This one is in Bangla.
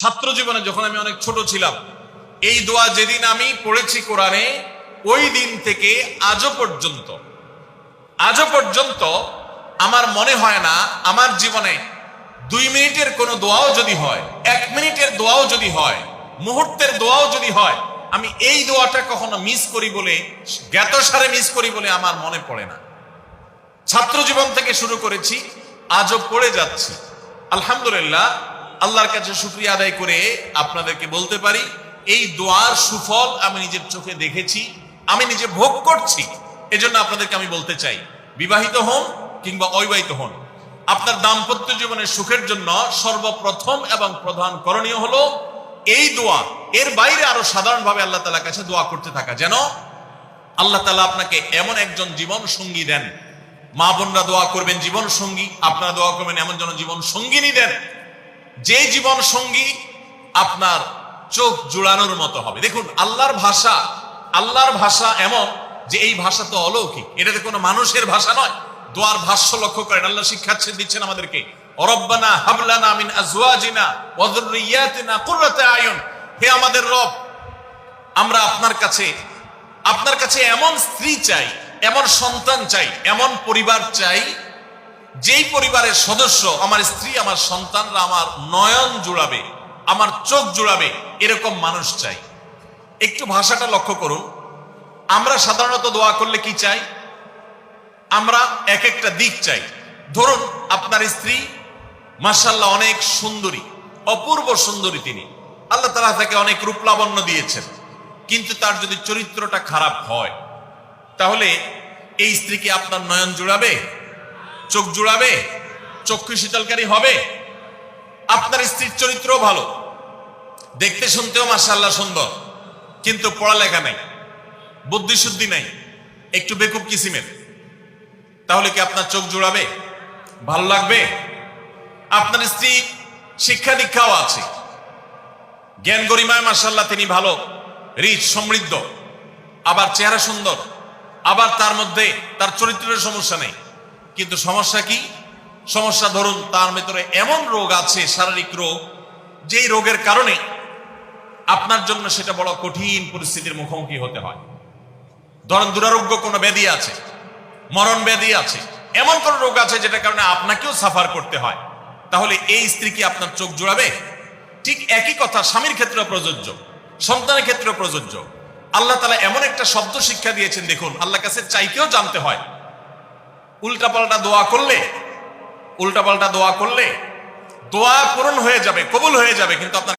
ছাত্র জীবনে যখন আমি অনেক ছোট ছিলাম, এই দোয়া যেদিন আমি পড়েছি কোরআনে, ওই দিন থেকে আজও পর্যন্ত আমার মনে হয় না আমার জীবনে 2 মিনিটের কোনো দোয়াও যদি হয়, 1 মিনিটের দোয়াও যদি হয়, মুহূর্তের দোয়াও যদি হয়, আমি এই দোয়াটা কখনো মিস করি বলে, জ্ঞাতসারে মিস করি বলে আমার মনে পড়ে না। ছাত্র জীবন থেকে শুরু করেছি, আজও পড়ে যাচ্ছি। আলহামদুলিল্লাহ, আল্লাহর কাছে শুকরিয়া আদায় করে আপনাদেরকে বলতে পারি, এই দোয়ার সুফল আমি নিজের চোখে দেখেছি, আমি নিজে ভোগ করছি। এজন্য আপনাদেরকে আমি বলতে চাই, বিবাহিত হন কিংবা অবিবাহিত হন, আপনার দাম্পত্য জীবনের সুখের জন্য সর্বপ্রথম এবং প্রধান করণীয় হলো এই দোয়া। এর বাইরে আরো সাধারণভাবে আল্লাহ তাআলার কাছে দোয়া করতে থাকা, যেন আল্লাহ তাআলা আপনাকে এমন একজন জীবন সঙ্গী দেন। মা বোনরা দোয়া করবেন জীবন সঙ্গী, আপনারা দোয়া করবেন এমন যেন জীবন সঙ্গিনী দেন, যে জীবন সঙ্গী আপনার চোখ জুড়ানোর মতো হবে। দেখুন, আল্লাহর ভাষা এমন যে এই ভাষা তো অলৌকিক, এটাতে কোনো মানুষের ভাষা নয়। দোয়ার ভাষ্য লক্ষ্য করেন, আল্লাহ শিক্ষা দিচ্ছেন আমাদেরকে, রব্বানা হাবলানা মিন আজওয়াজিনা ওয়া যুররিয়াতিনা কুররাতা আয়ুন। হে আমাদের রব, আমরা আপনার কাছে এমন স্ত্রী চাই, এমন সন্তান চাই, এমন পরিবার চাই, যেই পরিবারের সদস্য, আমার স্ত্রী, আমার সন্তানরা আমার নয়ন জুড়াবে, আমার চোখ জুড়াবে, এরকম মানুষ চাই। একটু ভাষাটা লক্ষ্য করুন। আমরা সাধারণত দোয়া করলে কি চাই? আমরা এক একটা দিক চাই। ধরুন, আপনার স্ত্রী মাশাআল্লাহ অনেক সুন্দরী, অপূর্ব সুন্দরী, তিনি আল্লাহ তাআলা তাকে অনেক রূপ লাবণ্য দিয়েছেন, কিন্তু তার যদি চরিত্রটা খারাপ হয়, তাহলে এই স্ত্রীকে আপনার নয়ন জুড়াবে, চোখ জুড়াবে, চক্ষু শীতলকারী হবে? আপনার স্ত্রীর চরিত্র ভালো, দেখতে শুনতেও মাশাআল্লাহ সুন্দর, কিন্তু পড়ালেখা নাই, বুদ্ধি শুদ্ধি নাই, একটু বেকুব কিসিমের, তাহলে কি আপনার চোখ জুড়াবে? ভালো লাগবে? আপনার স্ত্রী শিক্ষা দীক্ষাও আছে, জ্ঞান গরিমায় মাশাআল্লাহ তিনি ভালো, রিচ, সমৃদ্ধ, আবার চেহারা সুন্দর, আবার তার মধ্যে তার চরিত্রের সমস্যা নেই, কিন্তু সমস্যা কি? সমস্যা ধরুন তার ভিতরে এমন রোগ আছে, শারীরিক রোগ, যেই রোগের কারণে আপনার জন্য সেটা বড় কঠিন পরিস্থিতির মুখোমুখি হতে হয়। ধরেন দুরারোগ্য কোনো ব্যাধি আছে, মরণ ব্যাধি আছে, এমন কোন রোগ আছে যেটার কারণে আপনাকেও সাফার করতে হয়, তাহলে এই স্ত্রী কি আপনার চোখ জুড়াবে? ঠিক একই কথা স্বামীর ক্ষেত্রে প্রযোজ্য, সন্তানের ক্ষেত্রে প্রযোজ্য। আল্লাহ তাআলা এমন একটা শব্দ শিক্ষা দিয়েছেন, দেখুন, আল্লাহর কাছে চাইতেও জানতে হয়। উল্টাপাল্টা দোয়া করলে দোয়া পূরণ হয়ে যাবে, কবুল হয়ে যাবে, কিন্তু আপনার